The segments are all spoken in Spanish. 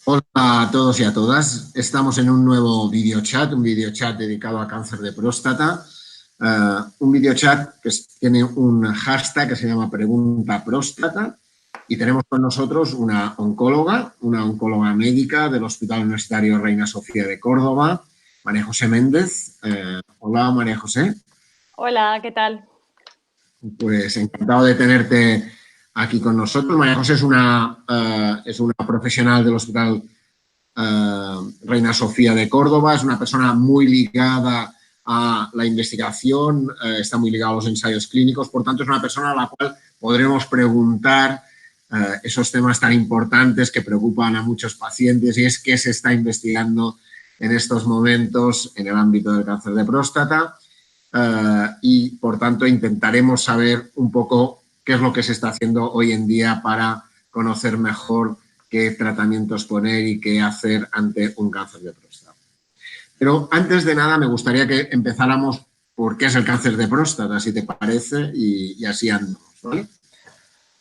Hola a todos y a todas. Estamos en un nuevo un videochat dedicado a cáncer de próstata. Un videochat que tiene un hashtag que se llama Pregunta Próstata y tenemos con nosotros una oncóloga médica del Hospital Universitario Reina Sofía de Córdoba, María José Méndez. Hola, María José. Hola, ¿qué tal? Pues encantado de tenerte aquí con nosotros. María José es una profesional del Hospital Reina Sofía de Córdoba, es una persona muy ligada a la investigación, está muy ligada a los ensayos clínicos, por tanto es una persona a la cual podremos preguntar esos temas tan importantes que preocupan a muchos pacientes y es qué se está investigando en estos momentos en el ámbito del cáncer de próstata y por tanto intentaremos saber un poco qué es lo que se está haciendo hoy en día para conocer mejor qué tratamientos poner y qué hacer ante un cáncer de próstata. Pero antes de nada me gustaría que empezáramos por qué es el cáncer de próstata, si te parece, y así andamos, ¿vale?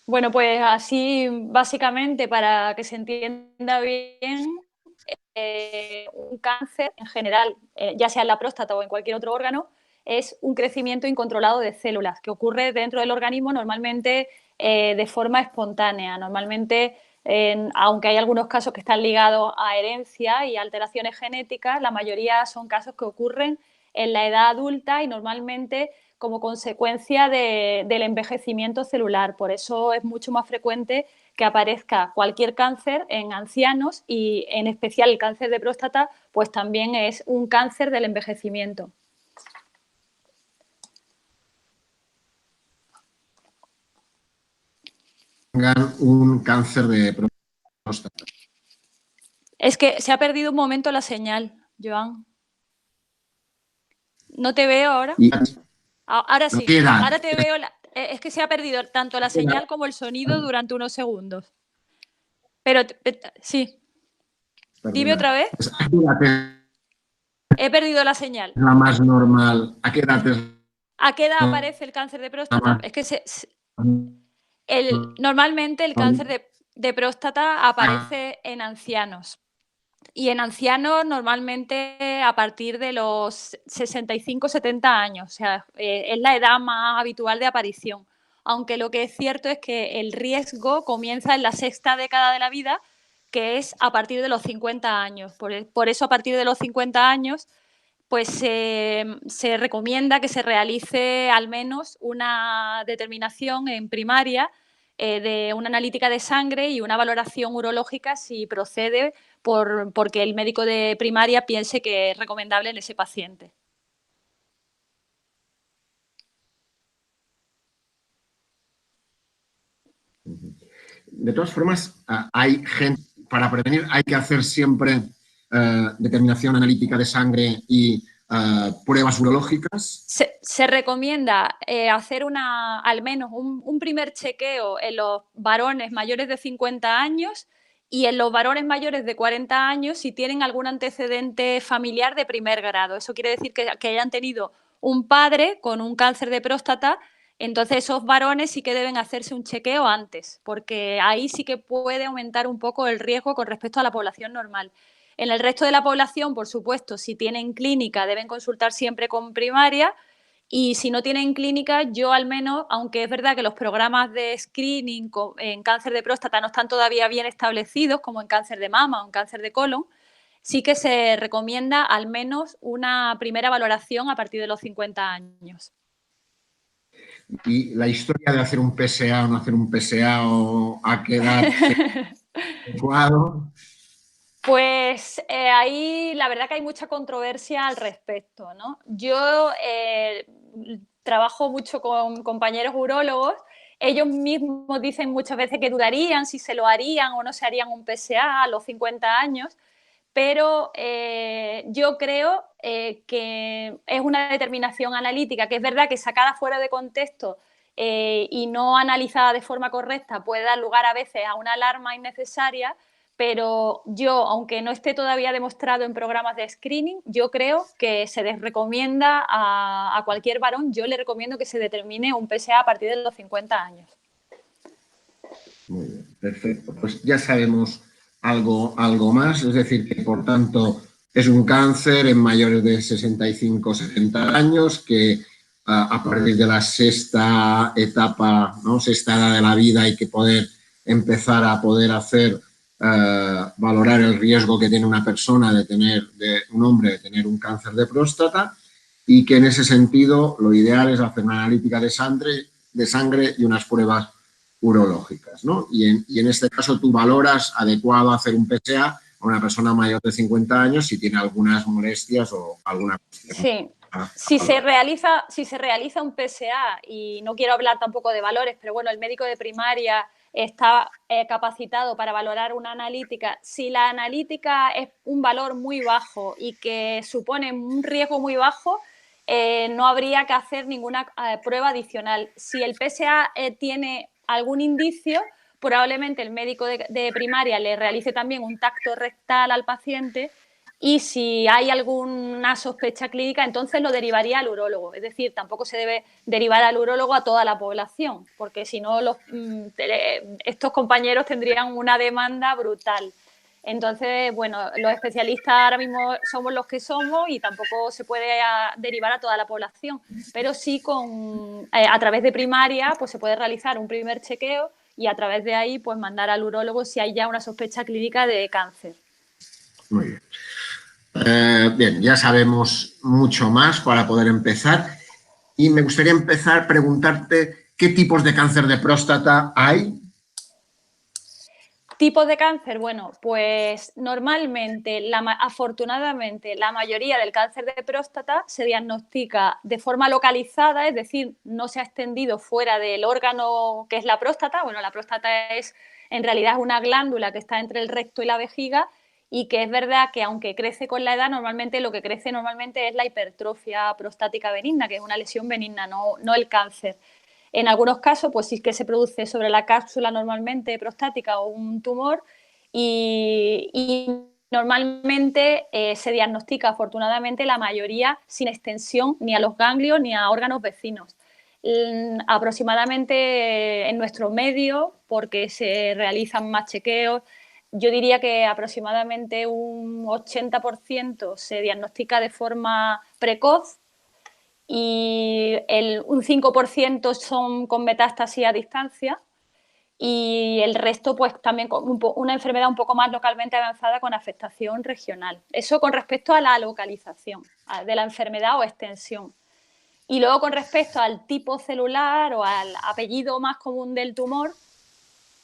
Bueno, pues así básicamente para que se entienda bien, un cáncer en general, ya sea en la próstata o en cualquier otro órgano, es un crecimiento incontrolado de células que ocurre dentro del organismo normalmente de forma espontánea. Normalmente, aunque hay algunos casos que están ligados a herencia y alteraciones genéticas, la mayoría son casos que ocurren en la edad adulta y normalmente como consecuencia del envejecimiento celular. Por eso es mucho más frecuente que aparezca cualquier cáncer en ancianos y en especial el cáncer de próstata, pues también es un cáncer del envejecimiento. Tengan un cáncer de próstata. Es que se ha perdido un momento la señal, Joan. ¿No te veo ahora? ¿Y Ahora sí, qué edad? ahora te veo. Es que se ha perdido tanto la señal como el sonido durante unos segundos. Pero sí, dime Perdona. otra vez. Pues, ¿a qué edad es He perdido la señal. la más normal? ¿A qué edad es ¿A qué edad la aparece el cáncer de próstata? más Es que normalmente el cáncer de próstata aparece en ancianos. Y en ancianos normalmente a partir de los 65-70 años, o sea, es la edad más habitual de aparición. Aunque lo que es cierto es que el riesgo comienza en la sexta década de la vida, que es a partir de los 50 años. Por eso a partir de los 50 años pues se recomienda que se realice al menos una determinación en primaria de una analítica de sangre y una valoración urológica si procede porque el médico de primaria piense que es recomendable en ese paciente. De todas formas, hay gente, para prevenir hay que hacer siempre determinación analítica de sangre y pruebas urológicas. Se recomienda hacer al menos un primer chequeo en los varones mayores de 50 años y en los varones mayores de 40 años si tienen algún antecedente familiar de primer grado. Eso quiere decir que hayan tenido un padre con un cáncer de próstata. Entonces esos varones sí que deben hacerse un chequeo antes, porque ahí sí que puede aumentar un poco el riesgo con respecto a la población normal. En el resto de la población, por supuesto, si tienen clínica deben consultar siempre con primaria y si no tienen clínica, yo al menos, aunque es verdad que los programas de screening en cáncer de próstata no están todavía bien establecidos como en cáncer de mama o en cáncer de colon, sí que se recomienda al menos una primera valoración a partir de los 50 años. Y la historia de hacer un PSA o no hacer un PSA o a qué edad adecuado. Pues ahí la verdad que hay mucha controversia al respecto, ¿no? Yo trabajo mucho con compañeros urólogos, ellos mismos dicen muchas veces que dudarían si se lo harían o no se harían un PSA a los 50 años, pero yo creo que es una determinación analítica, que es verdad que sacada fuera de contexto y no analizada de forma correcta puede dar lugar a veces a una alarma innecesaria, pero yo, aunque no esté todavía demostrado en programas de screening, yo creo que se les recomienda a cualquier varón, yo le recomiendo que se determine un PSA a partir de los 50 años. Muy bien, perfecto. Pues ya sabemos algo más, es decir, que por tanto es un cáncer en mayores de 65 o 70 años que a partir de la sexta etapa, ¿no? Sexta edad de la vida hay que poder empezar a poder hacer, valorar el riesgo que tiene una persona un hombre de tener un cáncer de próstata y que en ese sentido lo ideal es hacer una analítica de sangre y unas pruebas urológicas, ¿no? Y en este caso tú valoras adecuado hacer un PSA a una persona mayor de 50 años si tiene algunas molestias o alguna cuestión. Sí. Si se realiza un PSA, y no quiero hablar tampoco de valores, pero bueno, el médico de primaria está capacitado para valorar una analítica. Si la analítica es un valor muy bajo y que supone un riesgo muy bajo, no habría que hacer ninguna prueba adicional. Si el PSA tiene algún indicio, probablemente el médico de primaria le realice también un tacto rectal al paciente y si hay alguna sospecha clínica, entonces lo derivaría al urólogo. Es decir, tampoco se debe derivar al urólogo a toda la población, porque si no, estos compañeros tendrían una demanda brutal. Entonces, bueno, los especialistas ahora mismo somos los que somos y tampoco se puede derivar a toda la población, pero sí a través de primaria pues se puede realizar un primer chequeo y a través de ahí pues mandar al urólogo si hay ya una sospecha clínica de cáncer. Muy bien. Bien, ya sabemos mucho más para poder empezar y me gustaría empezar preguntarte qué tipos de cáncer de próstata hay. ¿Tipos de cáncer? Bueno, pues normalmente, afortunadamente, la mayoría del cáncer de próstata se diagnostica de forma localizada, es decir, no se ha extendido fuera del órgano que es la próstata. Bueno, la próstata en realidad es una glándula que está entre el recto y la vejiga y que es verdad que aunque crece con la edad, normalmente lo que crece normalmente es la hipertrofia prostática benigna, que es una lesión benigna, no el cáncer. En algunos casos, pues sí que se produce sobre la cápsula normalmente prostática o un tumor y normalmente se diagnostica afortunadamente la mayoría sin extensión ni a los ganglios ni a órganos vecinos. Aproximadamente en nuestro medio, porque se realizan más chequeos, yo diría que aproximadamente un 80% se diagnostica de forma precoz y un 5% son con metástasis a distancia y el resto pues también con una enfermedad un poco más localmente avanzada con afectación regional. Eso con respecto a la localización de la enfermedad o extensión. Y luego con respecto al tipo celular o al apellido más común del tumor,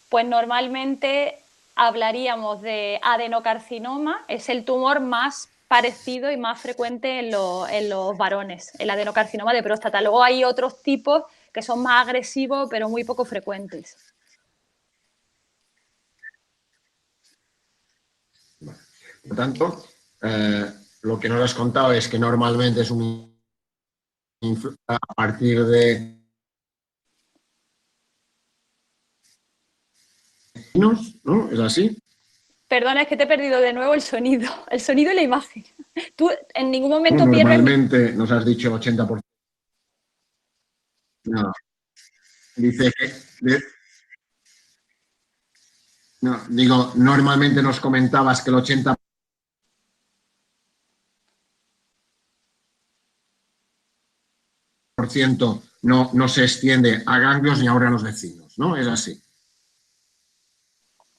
pues normalmente hablaríamos de adenocarcinoma, es el tumor más parecido y más frecuente en los varones, el adenocarcinoma de próstata. Luego hay otros tipos que son más agresivos, pero muy poco frecuentes. Por tanto, lo que nos has contado es que normalmente es a partir de ¿no? ¿Es así? Perdona, es que te he perdido de nuevo el sonido y la imagen. Tú en ningún momento Normalmente nos has dicho 80%. No, dice que... No, digo, normalmente nos comentabas que el 80% no se extiende a ganglios ni a órganos vecinos, ¿no? Es así.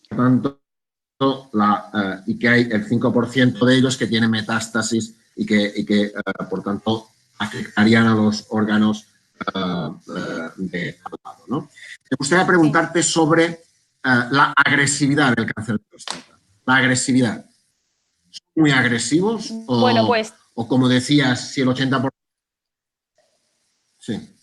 Por tanto, y que hay el 5% de ellos que tienen metástasis y que por tanto, afectarían a los órganos de al lado, ¿no? Me gustaría preguntarte sobre la agresividad del cáncer de próstata. La agresividad. ¿Son muy agresivos? Bueno, pues... O como decías, si el 80%... Sí.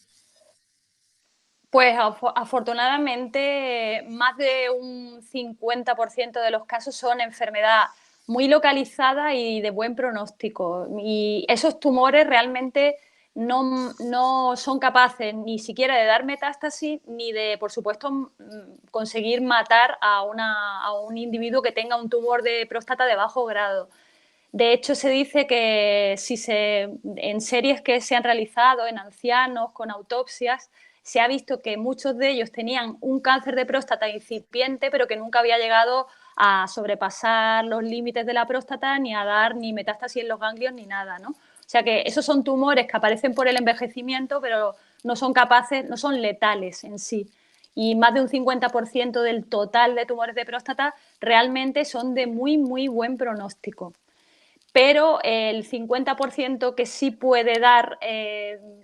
Pues afortunadamente más de un 50% de los casos son enfermedad muy localizada y de buen pronóstico. Y esos tumores realmente no son capaces ni siquiera de dar metástasis ni de, por supuesto, conseguir matar a un individuo que tenga un tumor de próstata de bajo grado. De hecho, se dice que en series que se han realizado en ancianos con autopsias, se ha visto que muchos de ellos tenían un cáncer de próstata incipiente, pero que nunca había llegado a sobrepasar los límites de la próstata, ni a dar ni metástasis en los ganglios, ni nada, ¿no? O sea que esos son tumores que aparecen por el envejecimiento, pero no son capaces, no son letales en sí. Y más de un 50% del total de tumores de próstata realmente son de muy, muy buen pronóstico. Pero el 50% que sí puede dar,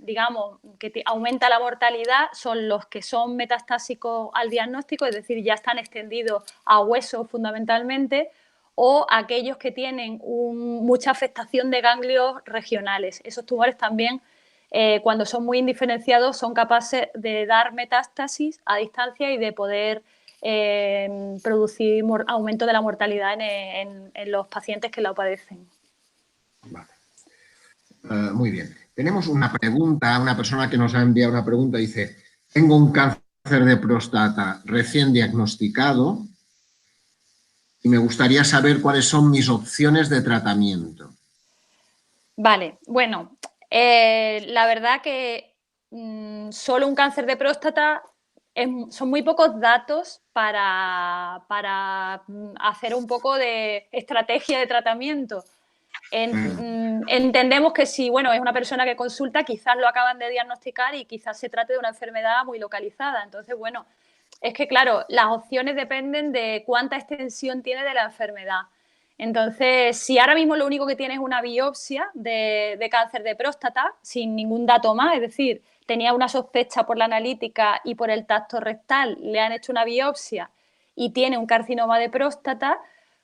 digamos, que aumenta la mortalidad, son los que son metastásicos al diagnóstico, es decir, ya están extendidos a huesos fundamentalmente, o aquellos que tienen mucha afectación de ganglios regionales. Esos tumores también, cuando son muy indiferenciados, son capaces de dar metástasis a distancia y de poder producir aumento de la mortalidad en los pacientes que lo padecen. Vale. Muy bien. Tenemos una pregunta, una persona que nos ha enviado una pregunta, dice, tengo un cáncer de próstata recién diagnosticado y me gustaría saber cuáles son mis opciones de tratamiento. Vale, bueno, la verdad que solo un cáncer de próstata son muy pocos datos para hacer un poco de estrategia de tratamiento. Entendemos que si, bueno, es una persona que consulta, quizás lo acaban de diagnosticar y quizás se trate de una enfermedad muy localizada. Entonces, bueno, es que, claro, las opciones dependen de cuánta extensión tiene de la enfermedad. Entonces, si ahora mismo lo único que tiene es una biopsia de cáncer de próstata, sin ningún dato más, es decir, tenía una sospecha por la analítica y por el tacto rectal, le han hecho una biopsia y tiene un carcinoma de próstata,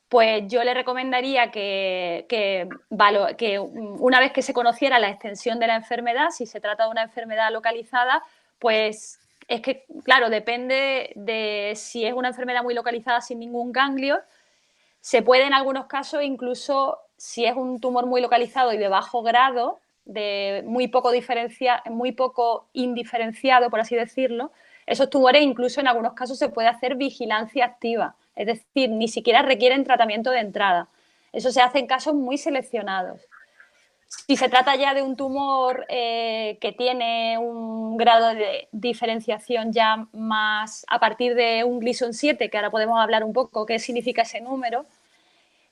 pues yo le recomendaría que una vez que se conociera la extensión de la enfermedad, si se trata de una enfermedad localizada, pues es que, claro, depende de si es una enfermedad muy localizada sin ningún ganglio. Se puede en algunos casos, incluso si es un tumor muy localizado y de bajo grado, de muy poco indiferenciado, por así decirlo, esos tumores incluso en algunos casos se puede hacer vigilancia activa, es decir, ni siquiera requieren tratamiento de entrada. Eso se hace en casos muy seleccionados. Si se trata ya de un tumor que tiene un grado de diferenciación ya más a partir de un Gleason 7, que ahora podemos hablar un poco qué significa ese número,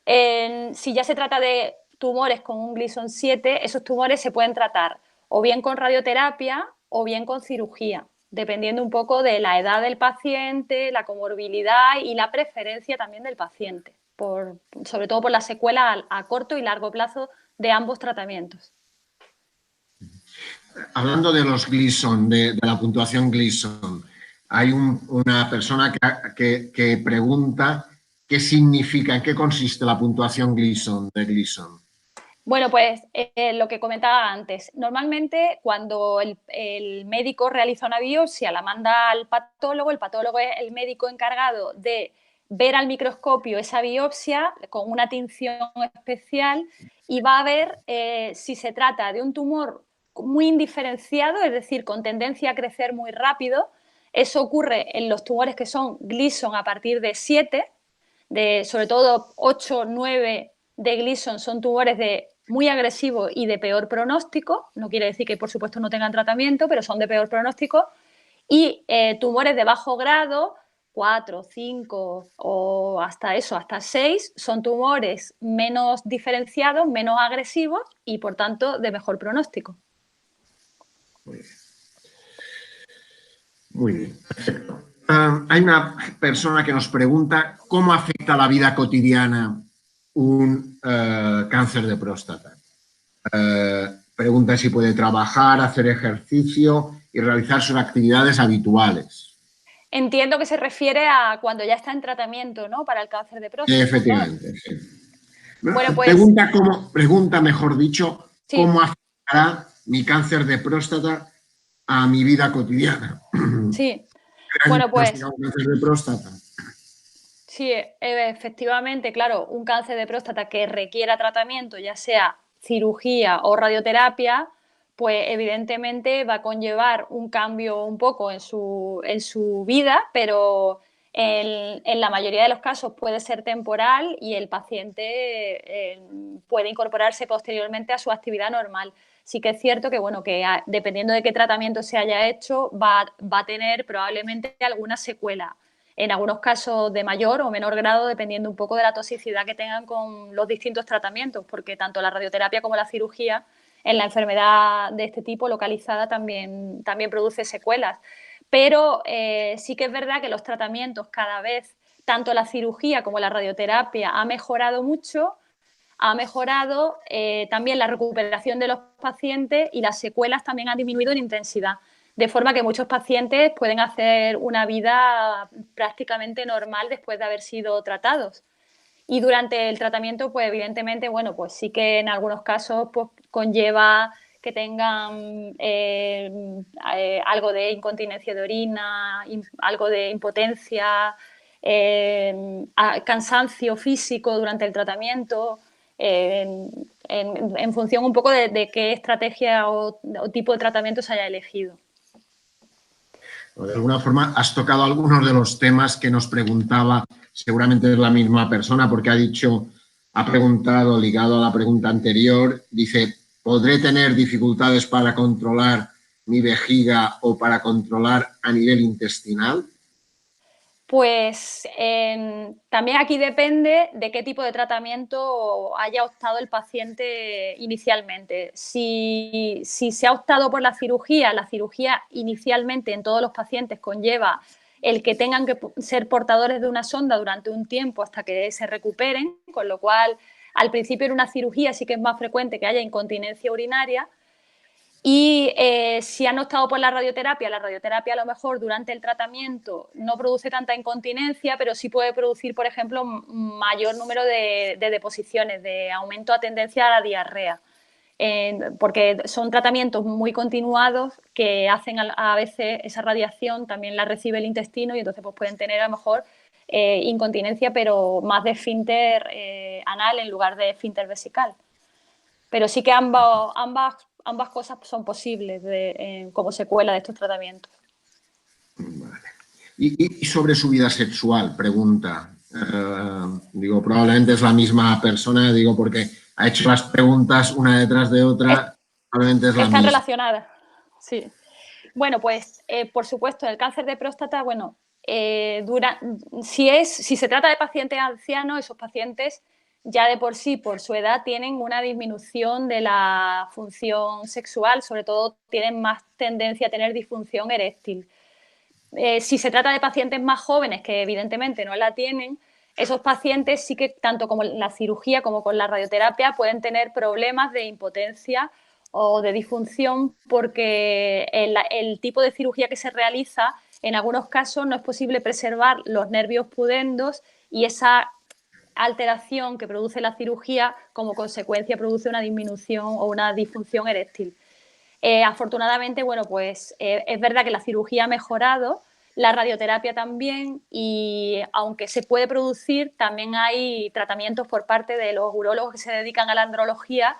si ya se trata de tumores con un Gleason 7, esos tumores se pueden tratar o bien con radioterapia o bien con cirugía, dependiendo un poco de la edad del paciente, la comorbilidad y la preferencia también del paciente, sobre todo por la secuela a corto y largo plazo de ambos tratamientos. Hablando de los Gleason, de la puntuación Gleason, hay una persona que pregunta qué significa, en qué consiste la puntuación Gleason de Gleason. Bueno, pues lo que comentaba antes, normalmente cuando el médico realiza una biopsia, la manda al patólogo, el patólogo es el médico encargado de ver al microscopio esa biopsia con una tinción especial y va a ver si se trata de un tumor muy indiferenciado, es decir, con tendencia a crecer muy rápido. Eso ocurre en los tumores que son Gleason a partir de 7, sobre todo 8, 9 de Gleason son tumores muy agresivos y de peor pronóstico. No quiere decir que, por supuesto, no tengan tratamiento, pero son de peor pronóstico. Y tumores de bajo grado, 4, 5 o hasta 6, son tumores menos diferenciados, menos agresivos y, por tanto, de mejor pronóstico. Muy bien. Muy bien, perfecto. Hay una persona que nos pregunta cómo afecta la vida cotidiana un cáncer de próstata. Pregunta si puede trabajar, hacer ejercicio y realizar sus actividades habituales. Entiendo que se refiere a cuando ya está en tratamiento, ¿no? Para el cáncer de próstata. Efectivamente, sí. Bueno, pues, pregunta, mejor dicho, sí. ¿cómo afectará mi cáncer de próstata a mi vida cotidiana? Sí. Bueno, pues ¿Cáncer de próstata? sí, efectivamente, claro, un cáncer de próstata que requiera tratamiento, ya sea cirugía o radioterapia, pues evidentemente va a conllevar un cambio un poco en su vida, pero en la mayoría de los casos puede ser temporal y el paciente puede incorporarse posteriormente a su actividad normal. Sí que es cierto que, bueno, que dependiendo de qué tratamiento se haya hecho, va a tener probablemente alguna secuela. en algunos casos de mayor o menor grado, dependiendo un poco de la toxicidad que tengan con los distintos tratamientos, porque tanto la radioterapia como la cirugía en la enfermedad de este tipo localizada también produce secuelas. Pero sí que es verdad que los tratamientos cada vez, tanto la cirugía como la radioterapia, ha mejorado mucho, ha mejorado también la recuperación de los pacientes y las secuelas también han disminuido en intensidad, de forma que muchos pacientes pueden hacer una vida prácticamente normal después de haber sido tratados. Y durante el tratamiento, pues evidentemente, bueno, pues sí que en algunos casos pues, conlleva que tengan algo de incontinencia de orina, algo de impotencia, cansancio físico durante el tratamiento, en función un poco de qué estrategia o tipo de tratamiento se haya elegido. De alguna forma has tocado algunos de los temas que nos preguntaba, seguramente es la misma persona porque ha preguntado, ligado a la pregunta anterior, dice, ¿podré tener dificultades para controlar mi vejiga o para controlar a nivel intestinal? Pues también aquí depende de qué tipo de tratamiento haya optado el paciente inicialmente. Si se ha optado por la cirugía inicialmente en todos los pacientes conlleva el que tengan que ser portadores de una sonda durante un tiempo hasta que se recuperen, con lo cual al principio en una cirugía sí que es más frecuente que haya incontinencia urinaria. Y si han optado por la radioterapia a lo mejor durante el tratamiento no produce tanta incontinencia, pero sí puede producir, por ejemplo, mayor número de deposiciones, de aumento a tendencia a la diarrea, porque son tratamientos muy continuados que hacen a veces esa radiación, también la recibe el intestino y entonces pues, pueden tener a lo mejor incontinencia, pero más de esfínter anal en lugar de esfínter vesical. Pero sí que ambas cosas son posibles como secuela de estos tratamientos. Vale. Y sobre su vida sexual, pregunta. Digo, probablemente es la misma persona, digo, porque ha hecho las preguntas una detrás de otra, probablemente es la Están misma. relacionadas, sí. Bueno, pues por supuesto, el cáncer de próstata, bueno, si se trata de pacientes ancianos, esos pacientes ya de por sí, por su edad, tienen una disminución de la función sexual, sobre todo tienen más tendencia a tener disfunción eréctil. Si se trata de pacientes más jóvenes, que evidentemente no la tienen, esos pacientes sí que, tanto como la cirugía como con la radioterapia, pueden tener problemas de impotencia o de disfunción porque el tipo de cirugía que se realiza, en algunos casos no es posible preservar los nervios pudendos y esa alteración que produce la cirugía como consecuencia produce una disminución o una disfunción eréctil. Afortunadamente, bueno, pues es verdad que la cirugía ha mejorado, la radioterapia también, y aunque se puede producir, también hay tratamientos por parte de los urólogos que se dedican a la andrología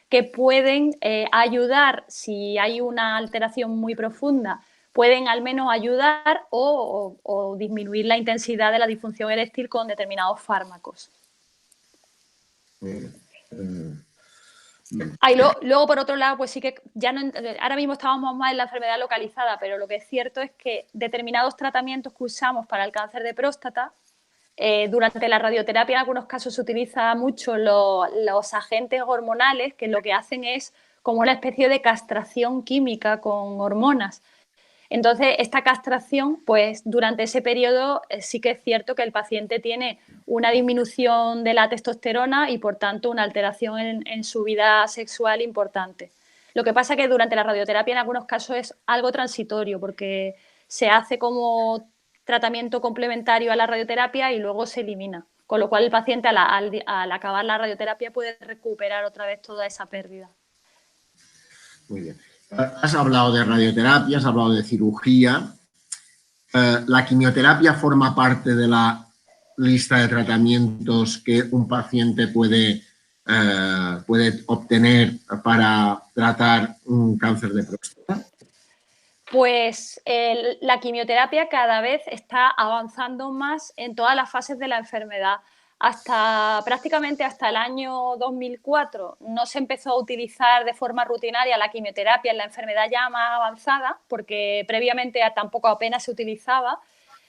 que pueden ayudar, si hay una alteración muy profunda, pueden al menos ayudar o disminuir la intensidad de la disfunción eréctil con determinados fármacos. Luego, por otro lado, pues sí que ya no, ahora mismo estábamos más en la enfermedad localizada, pero lo que es cierto es que determinados tratamientos que usamos para el cáncer de próstata, durante la radioterapia en algunos casos se utiliza mucho los agentes hormonales que lo que hacen es como una especie de castración química con hormonas. Entonces, esta castración, pues durante ese periodo sí que es cierto que el paciente tiene una disminución de la testosterona y, por tanto, una alteración en su vida sexual importante. Lo que pasa es que durante la radioterapia en algunos casos es algo transitorio porque se hace como tratamiento complementario a la radioterapia y luego se elimina. Con lo cual el paciente al acabar la radioterapia puede recuperar otra vez toda esa pérdida. Muy bien. Has hablado de radioterapia, has hablado de cirugía. ¿La quimioterapia forma parte de la lista de tratamientos que un paciente puede obtener para tratar un cáncer de próstata? Pues la quimioterapia cada vez está avanzando más en todas las fases de la enfermedad. Prácticamente hasta el año 2004 no se empezó a utilizar de forma rutinaria la quimioterapia en la enfermedad ya más avanzada, porque previamente tampoco apenas se utilizaba,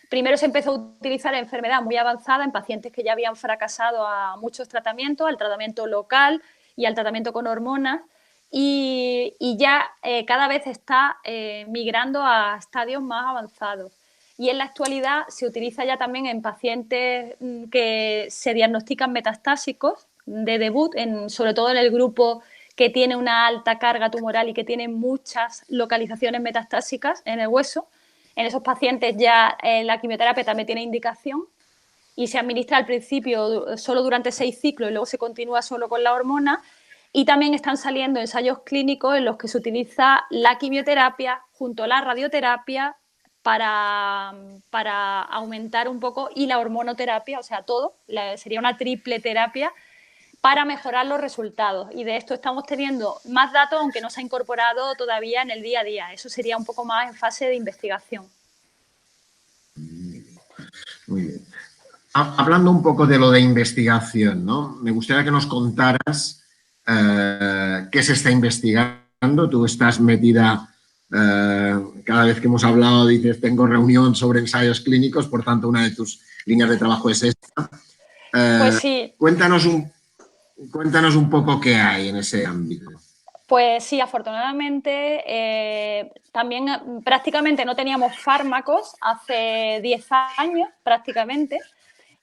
Primero se empezó a utilizar en enfermedad muy avanzada en pacientes que ya habían fracasado a muchos tratamientos, al tratamiento local y al tratamiento con hormonas, y ya cada vez está migrando a estadios más avanzados. Y en la actualidad se utiliza ya también en pacientes que se diagnostican metastásicos de debut, sobre todo en el grupo que tiene una alta carga tumoral y que tiene muchas localizaciones metastásicas en el hueso. En esos pacientes ya la quimioterapia también tiene indicación y se administra al principio solo durante 6 ciclos y luego se continúa solo con la hormona. Y también están saliendo ensayos clínicos en los que se utiliza la quimioterapia junto a la radioterapia para aumentar un poco, y la hormonoterapia, o sea, todo, sería una triple terapia para mejorar los resultados. Y de esto estamos teniendo más datos, aunque no se ha incorporado todavía en el día a día. Eso sería un poco más en fase de investigación. Muy bien. Hablando un poco de lo de investigación, ¿no? Me gustaría que nos contaras qué se está investigando. Tú estás metida, cada vez que hemos hablado dices, tengo reunión sobre ensayos clínicos, por tanto, una de tus líneas de trabajo es esta. Pues sí. Cuéntanos un poco qué hay en ese ámbito. Pues sí, afortunadamente también prácticamente no teníamos fármacos hace 10 años prácticamente,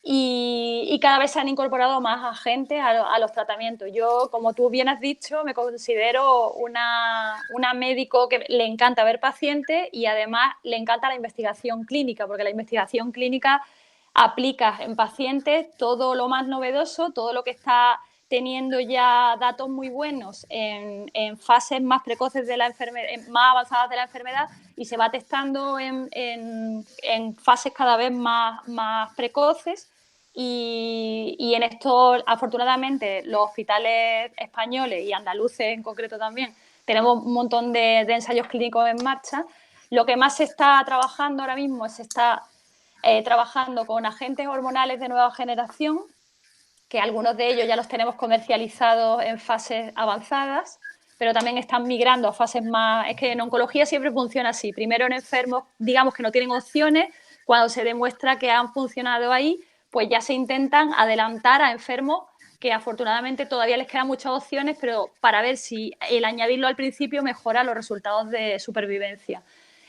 y cada vez se han incorporado más agentes a los tratamientos. Yo, como tú bien has dicho, me considero una médico que le encanta ver pacientes y además le encanta la investigación clínica, porque la investigación clínica aplica en pacientes todo lo más novedoso, todo lo que está teniendo ya datos muy buenos en fases más precoces de la enfermedad, más avanzadas de la enfermedad, y se va testando en fases cada vez más precoces. Y en esto, afortunadamente, los hospitales españoles y andaluces en concreto también, tenemos un montón de ensayos clínicos en marcha. Lo que más se está trabajando ahora mismo se está trabajando con agentes hormonales de nueva generación, que algunos de ellos ya los tenemos comercializados en fases avanzadas, pero también están migrando a fases más... Es que en oncología siempre funciona así. Primero en enfermos, digamos, que no tienen opciones, cuando se demuestra que han funcionado ahí, pues ya se intentan adelantar a enfermos que afortunadamente todavía les quedan muchas opciones, pero para ver si el añadirlo al principio mejora los resultados de supervivencia.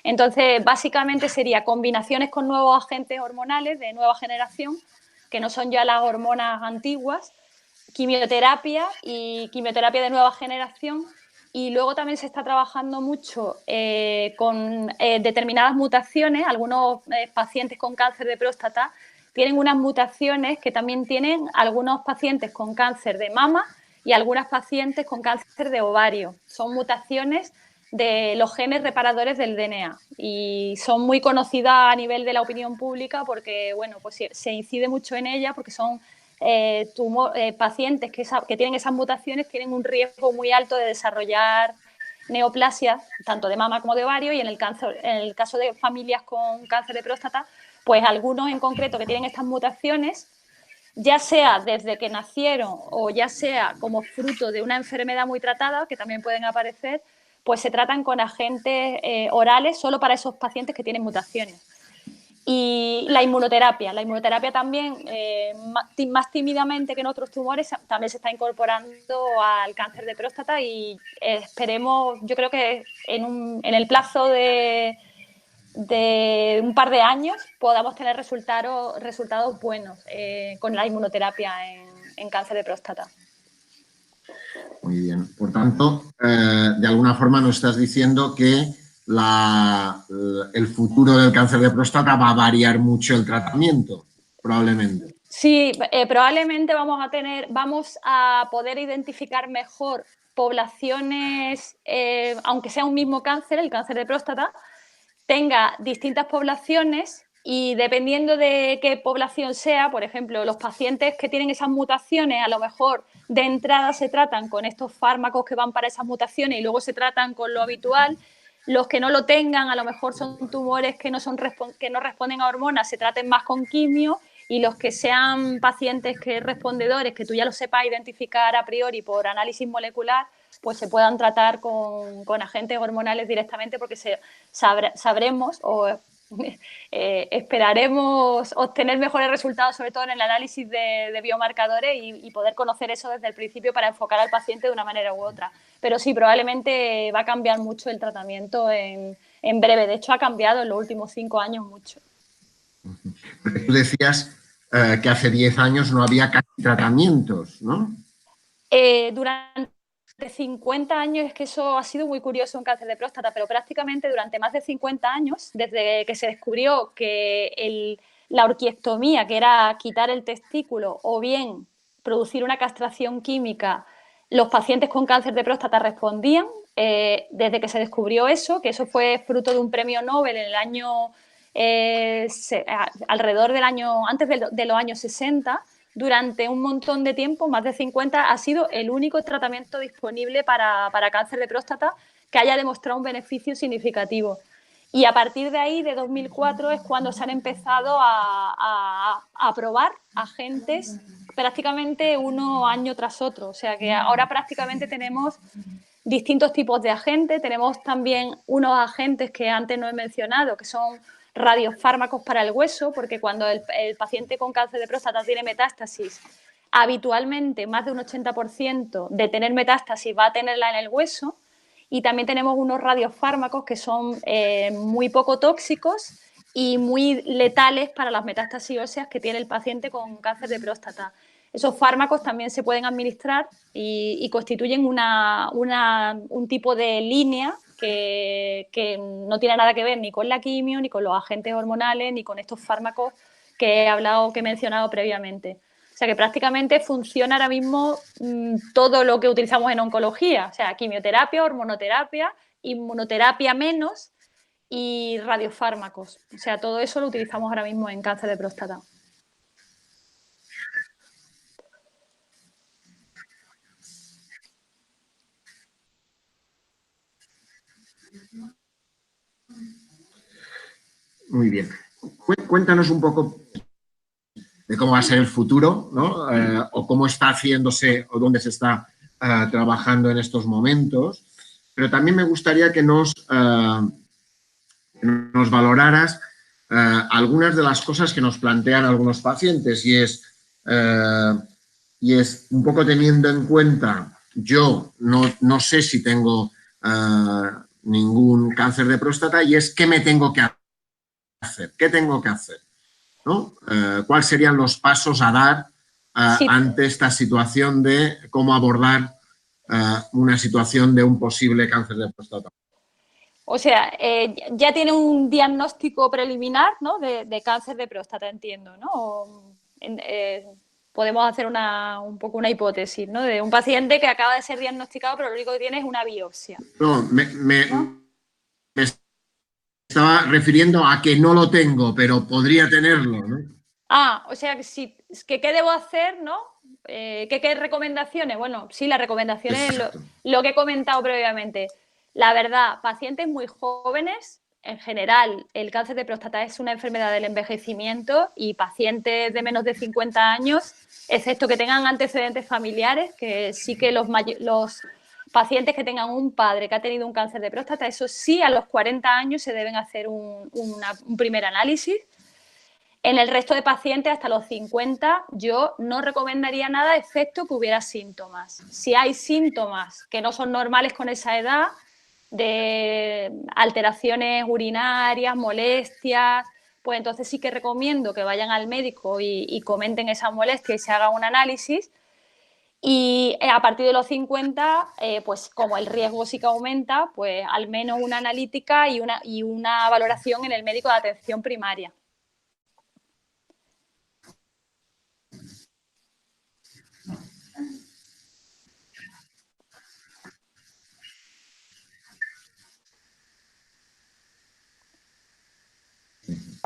Entonces, básicamente sería combinaciones con nuevos agentes hormonales de nueva generación, que no son ya las hormonas antiguas, quimioterapia y quimioterapia de nueva generación. Y luego también se está trabajando mucho con determinadas mutaciones. Algunos pacientes con cáncer de próstata tienen unas mutaciones que también tienen algunos pacientes con cáncer de mama y algunas pacientes con cáncer de ovario. Son mutaciones de los genes reparadores del DNA y son muy conocidas a nivel de la opinión pública porque, bueno, pues se incide mucho en ellas porque son pacientes que tienen esas mutaciones, tienen un riesgo muy alto de desarrollar neoplasias, tanto de mama como de ovario, y en el caso de familias con cáncer de próstata, pues algunos en concreto que tienen estas mutaciones, ya sea desde que nacieron o ya sea como fruto de una enfermedad muy tratada, que también pueden aparecer, pues se tratan con agentes orales solo para esos pacientes que tienen mutaciones. Y la inmunoterapia también, más tímidamente que en otros tumores, también se está incorporando al cáncer de próstata y esperemos, yo creo que en el plazo de un par de años podamos tener resultados buenos con la inmunoterapia en cáncer de próstata. Muy bien. Por tanto, de alguna forma nos estás diciendo que el futuro del cáncer de próstata va a variar mucho el tratamiento, probablemente. Sí, probablemente vamos a poder identificar mejor poblaciones, aunque sea un mismo cáncer, el cáncer de próstata, tenga distintas poblaciones, y dependiendo de qué población sea, por ejemplo, los pacientes que tienen esas mutaciones, a lo mejor de entrada se tratan con estos fármacos que van para esas mutaciones y luego se tratan con lo habitual. Los que no lo tengan, a lo mejor son tumores que no responden a hormonas, se traten más con quimio, y los que sean pacientes que respondedores, que tú ya lo sepas identificar a priori por análisis molecular, pues se puedan tratar con agentes hormonales directamente, porque sabremos o esperaremos obtener mejores resultados, sobre todo en el análisis de biomarcadores y poder conocer eso desde el principio para enfocar al paciente de una manera u otra. Pero sí, probablemente va a cambiar mucho el tratamiento en breve. De hecho, ha cambiado en los últimos 5 años mucho. Tú decías que hace 10 años no había casi tratamientos, ¿no? Durante 50 años, es que eso ha sido muy curioso en cáncer de próstata, pero prácticamente durante más de 50 años, desde que se descubrió que la orquiectomía, que era quitar el testículo o bien producir una castración química, los pacientes con cáncer de próstata respondían. Desde que se descubrió eso, que eso fue fruto de un premio Nobel en el año, alrededor del año, antes de los años 60, durante un montón de tiempo, más de 50, ha sido el único tratamiento disponible para cáncer de próstata que haya demostrado un beneficio significativo. Y a partir de ahí, de 2004, es cuando se han empezado a probar agentes prácticamente uno año tras otro. O sea que ahora prácticamente tenemos distintos tipos de agentes. Tenemos también unos agentes que antes no he mencionado, que son radiofármacos para el hueso, porque cuando el paciente con cáncer de próstata tiene metástasis, habitualmente más de un 80% de tener metástasis va a tenerla en el hueso. Y también tenemos unos radiofármacos que son muy poco tóxicos y muy letales para las metástasis óseas que tiene el paciente con cáncer de próstata. Esos fármacos también se pueden administrar y constituyen un tipo de línea que no tiene nada que ver ni con la quimio, ni con los agentes hormonales, ni con estos fármacos que he mencionado previamente. O sea que prácticamente funciona ahora mismo todo lo que utilizamos en oncología, o sea, quimioterapia, hormonoterapia, inmunoterapia menos y radiofármacos. O sea, todo eso lo utilizamos ahora mismo en cáncer de próstata. Muy bien. Cuéntanos un poco de cómo va a ser el futuro, ¿no? O cómo está haciéndose o dónde se está trabajando en estos momentos. Pero también me gustaría que nos valoraras algunas de las cosas que nos plantean algunos pacientes y es un poco teniendo en cuenta, yo no sé si tengo ningún cáncer de próstata y es qué me tengo que hacer, qué tengo que hacer, ¿no? ¿Cuáles serían los pasos a dar Sí. ante esta situación de cómo abordar una situación de un posible cáncer de próstata? O sea, ya tiene un diagnóstico preliminar, ¿no? de cáncer de próstata, entiendo, ¿no? Podemos hacer un poco una hipótesis, ¿no? De un paciente que acaba de ser diagnosticado, pero lo único que tiene es una biopsia. No, ¿no? me estaba refiriendo a que no lo tengo, pero podría tenerlo, ¿no? O sea, ¿qué debo hacer, no? ¿Qué recomendaciones? Bueno, sí, las recomendaciones es lo que he comentado previamente. La verdad, pacientes muy jóvenes, en general, el cáncer de próstata es una enfermedad del envejecimiento y pacientes de menos de 50 años, excepto que tengan antecedentes familiares, que sí que los pacientes que tengan un padre que ha tenido un cáncer de próstata, eso sí, a los 40 años se deben hacer un primer análisis. En el resto de pacientes, hasta los 50, yo no recomendaría nada excepto que hubiera síntomas. Si hay síntomas que no son normales con esa edad, de alteraciones urinarias, molestias, pues entonces sí que recomiendo que vayan al médico y comenten esa molestia y se haga un análisis. Y a partir de los 50, pues como el riesgo sí que aumenta, pues al menos una analítica y una valoración en el médico de atención primaria.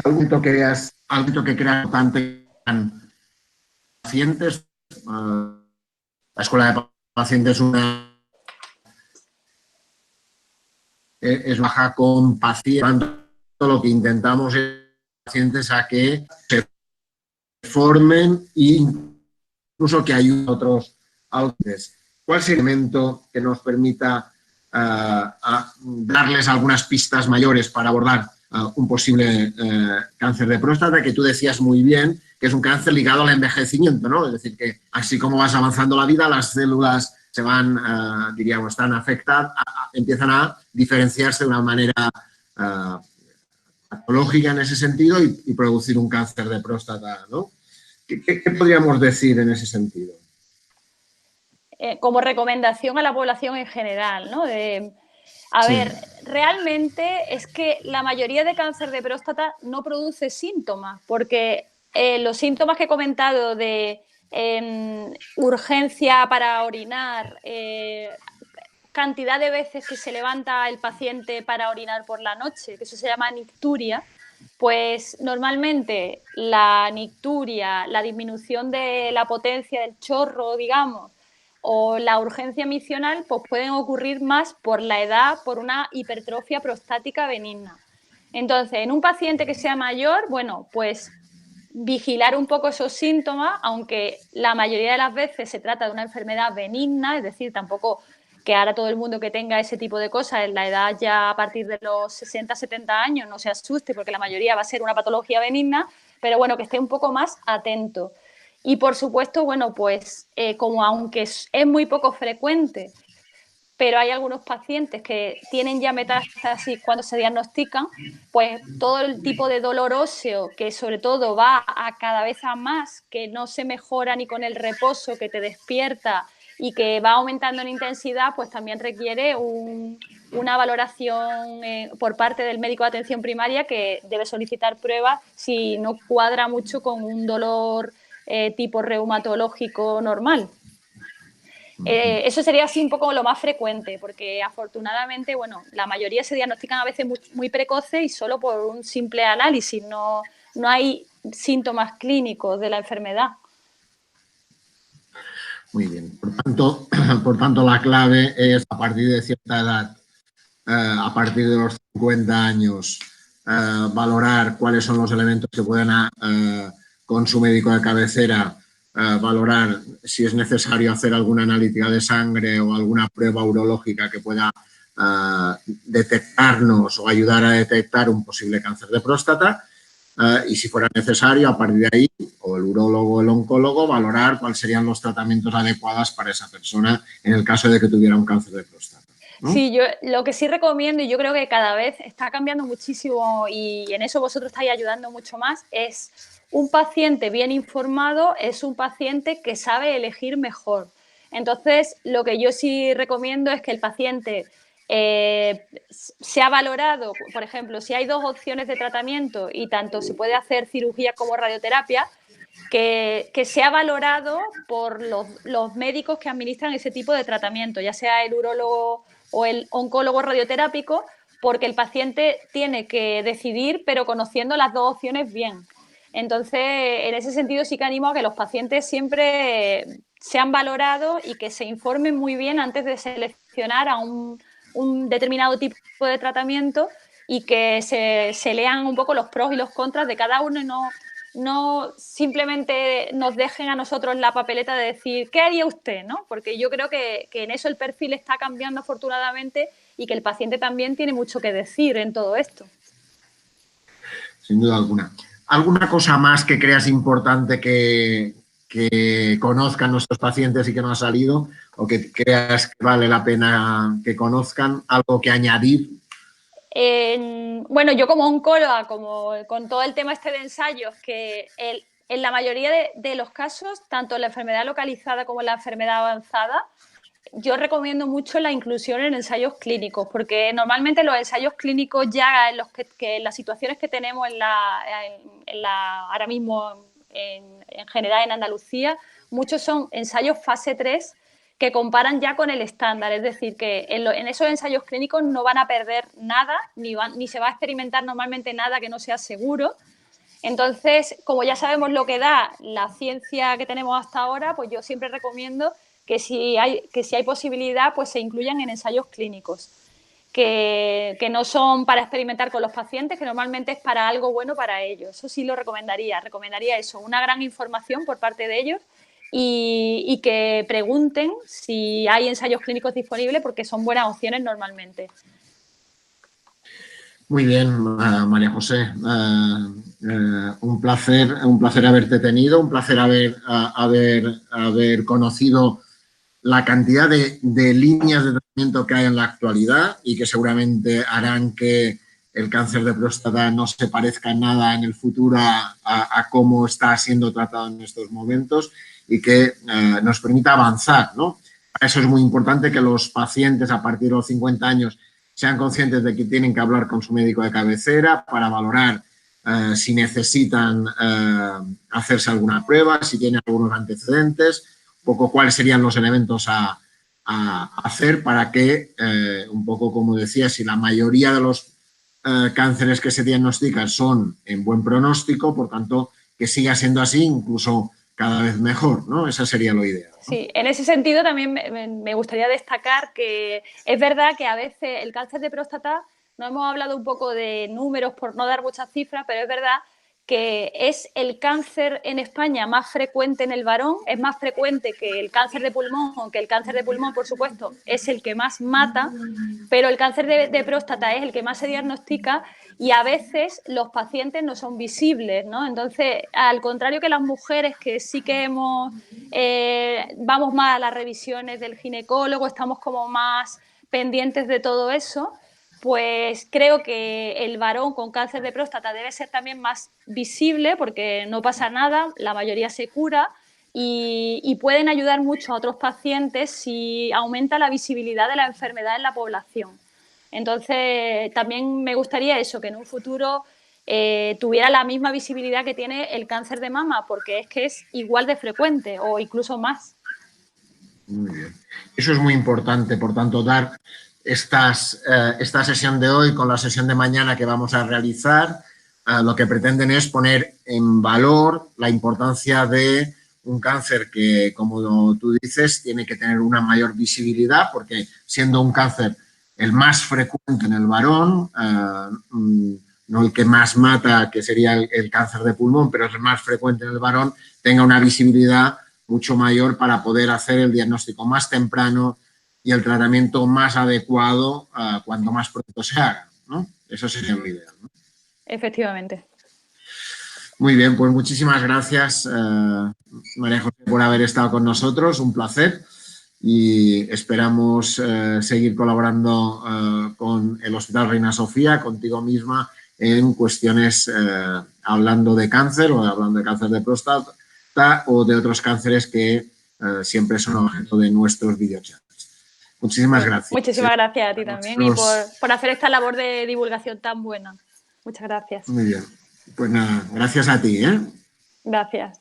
¿Algo que creas importante en pacientes? La escuela de pacientes es baja con pacientes. Lo que intentamos es pacientes a que se formen e incluso que ayuden a otros autores. ¿Cuál es el elemento que nos permita darles algunas pistas mayores para abordar un posible cáncer de próstata, que tú decías muy bien que es un cáncer ligado al envejecimiento, ¿no? Es decir, que así como vas avanzando la vida, las células se van, diríamos, están afectadas, empiezan a diferenciarse de una manera patológica en ese sentido y producir un cáncer de próstata, ¿no? ¿Qué podríamos decir en ese sentido? Como recomendación a la población en general, ¿no? A ver, realmente es que la mayoría de cáncer de próstata no produce síntomas, porque los síntomas que he comentado de urgencia para orinar, cantidad de veces que se levanta el paciente para orinar por la noche, que eso se llama nicturia, pues normalmente la nicturia, la disminución de la potencia del chorro, digamos, o la urgencia misional, pues pueden ocurrir más por la edad, por una hipertrofia prostática benigna. Entonces, en un paciente que sea mayor, bueno, pues vigilar un poco esos síntomas, aunque la mayoría de las veces se trata de una enfermedad benigna, es decir, tampoco que ahora todo el mundo que tenga ese tipo de cosas en la edad ya a partir de los 60, 70 años no se asuste, porque la mayoría va a ser una patología benigna, pero bueno, que esté un poco más atento. Y por supuesto, bueno, pues como aunque es muy poco frecuente, pero hay algunos pacientes que tienen ya metástasis cuando se diagnostican, pues todo el tipo de dolor óseo, que sobre todo va a cada vez a más, que no se mejora ni con el reposo, que te despierta y que va aumentando en intensidad, pues también requiere una valoración por parte del médico de atención primaria, que debe solicitar pruebas si no cuadra mucho con un dolor tipo reumatológico normal. Eso sería así un poco lo más frecuente, porque afortunadamente, bueno, la mayoría se diagnostican a veces muy precoces y solo por un simple análisis, no hay síntomas clínicos de la enfermedad. Muy bien. Por tanto, la clave es, a partir de cierta edad, a partir de los 50 años, valorar cuáles son los elementos que pueden, con su médico de cabecera, valorar si es necesario hacer alguna analítica de sangre o alguna prueba urológica que pueda detectarnos o ayudar a detectar un posible cáncer de próstata. Y si fuera necesario, a partir de ahí, o el urólogo o el oncólogo, valorar cuáles serían los tratamientos adecuados para esa persona en el caso de que tuviera un cáncer de próstata, ¿no? Sí, yo lo que sí recomiendo, y yo creo que cada vez está cambiando muchísimo y en eso vosotros estáis ayudando mucho más, es un paciente bien informado, es un paciente que sabe elegir mejor. Entonces, lo que yo sí recomiendo es que el paciente se ha valorado, por ejemplo, si hay dos opciones de tratamiento y tanto se puede hacer cirugía como radioterapia, que sea valorado por los médicos que administran ese tipo de tratamiento, ya sea el urólogo o el oncólogo radioterápico, porque el paciente tiene que decidir, pero conociendo las dos opciones bien. Entonces, en ese sentido sí que animo a que los pacientes siempre sean valorados y que se informen muy bien antes de seleccionar a un determinado tipo de tratamiento y que se lean un poco los pros y los contras de cada uno y no simplemente nos dejen a nosotros la papeleta de decir, ¿qué haría usted? ¿No? Porque yo creo que en eso el perfil está cambiando afortunadamente y que el paciente también tiene mucho que decir en todo esto. Sin duda alguna. ¿Alguna cosa más que creas importante que conozcan nuestros pacientes y que no ha salido? ¿O que creas que vale la pena que conozcan? ¿Algo que añadir? Bueno, yo como oncóloga, como con todo el tema este de ensayos, que en la mayoría de los casos, tanto en la enfermedad localizada como en la enfermedad avanzada, yo recomiendo mucho la inclusión en ensayos clínicos, porque normalmente los ensayos clínicos ya en las situaciones que tenemos ahora mismo en general en Andalucía, muchos son ensayos fase 3 que comparan ya con el estándar, es decir, que en esos ensayos clínicos no van a perder nada, ni se va a experimentar normalmente nada que no sea seguro. Entonces, como ya sabemos lo que da la ciencia que tenemos hasta ahora, pues yo siempre recomiendo que si hay posibilidad, pues se incluyan en ensayos clínicos, que no son para experimentar con los pacientes, que normalmente es para algo bueno para ellos. Eso sí lo recomendaría eso, una gran información por parte de ellos y que pregunten si hay ensayos clínicos disponibles porque son buenas opciones normalmente. Muy bien, María José. Un placer haberte tenido, un placer haber conocido la cantidad de líneas de tratamiento que hay en la actualidad y que seguramente harán que el cáncer de próstata no se parezca en nada en el futuro a cómo está siendo tratado en estos momentos y que nos permita avanzar, ¿no? Para eso es muy importante que los pacientes a partir de los 50 años sean conscientes de que tienen que hablar con su médico de cabecera para valorar si necesitan hacerse alguna prueba, si tienen algunos antecedentes, un poco cuáles serían los elementos a hacer para que, un poco como decía, si la mayoría de los cánceres que se diagnostican son en buen pronóstico, por tanto, que siga siendo así, incluso cada vez mejor, ¿no? Esa sería lo ideal, ¿no? Sí, en ese sentido también me gustaría destacar que es verdad que a veces el cáncer de próstata, no hemos hablado un poco de números por no dar muchas cifras, pero es verdad que es el cáncer en España más frecuente en el varón, es más frecuente que el cáncer de pulmón, aunque el cáncer de pulmón, por supuesto, es el que más mata, pero el cáncer de próstata es el que más se diagnostica y a veces los pacientes no son visibles, ¿no? Entonces, al contrario que las mujeres que sí que vamos más a las revisiones del ginecólogo, estamos como más pendientes de todo eso, pues creo que el varón con cáncer de próstata debe ser también más visible porque no pasa nada, la mayoría se cura y pueden ayudar mucho a otros pacientes si aumenta la visibilidad de la enfermedad en la población. Entonces, también me gustaría eso, que en un futuro tuviera la misma visibilidad que tiene el cáncer de mama, porque es que es igual de frecuente o incluso más. Muy bien. Eso es muy importante, por tanto, dar esta sesión de hoy con la sesión de mañana que vamos a realizar, lo que pretenden es poner en valor la importancia de un cáncer que, como tú dices, tiene que tener una mayor visibilidad, porque siendo un cáncer el más frecuente en el varón, no el que más mata, que sería el cáncer de pulmón, pero es el más frecuente en el varón, tenga una visibilidad mucho mayor para poder hacer el diagnóstico más temprano y el tratamiento más adecuado cuanto más pronto se haga, ¿no? Eso sería lo ideal, ¿no? Efectivamente. Muy bien, pues muchísimas gracias, María José, por haber estado con nosotros, un placer, y esperamos seguir colaborando con el Hospital Reina Sofía, contigo misma, en cuestiones hablando de cáncer o hablando de cáncer de próstata o de otros cánceres que siempre son objeto de nuestros videochats. Muchísimas gracias. Muchísimas gracias a ti también y por hacer esta labor de divulgación tan buena. Muchas gracias. Muy bien. Pues nada, gracias a ti, ¿eh? Gracias.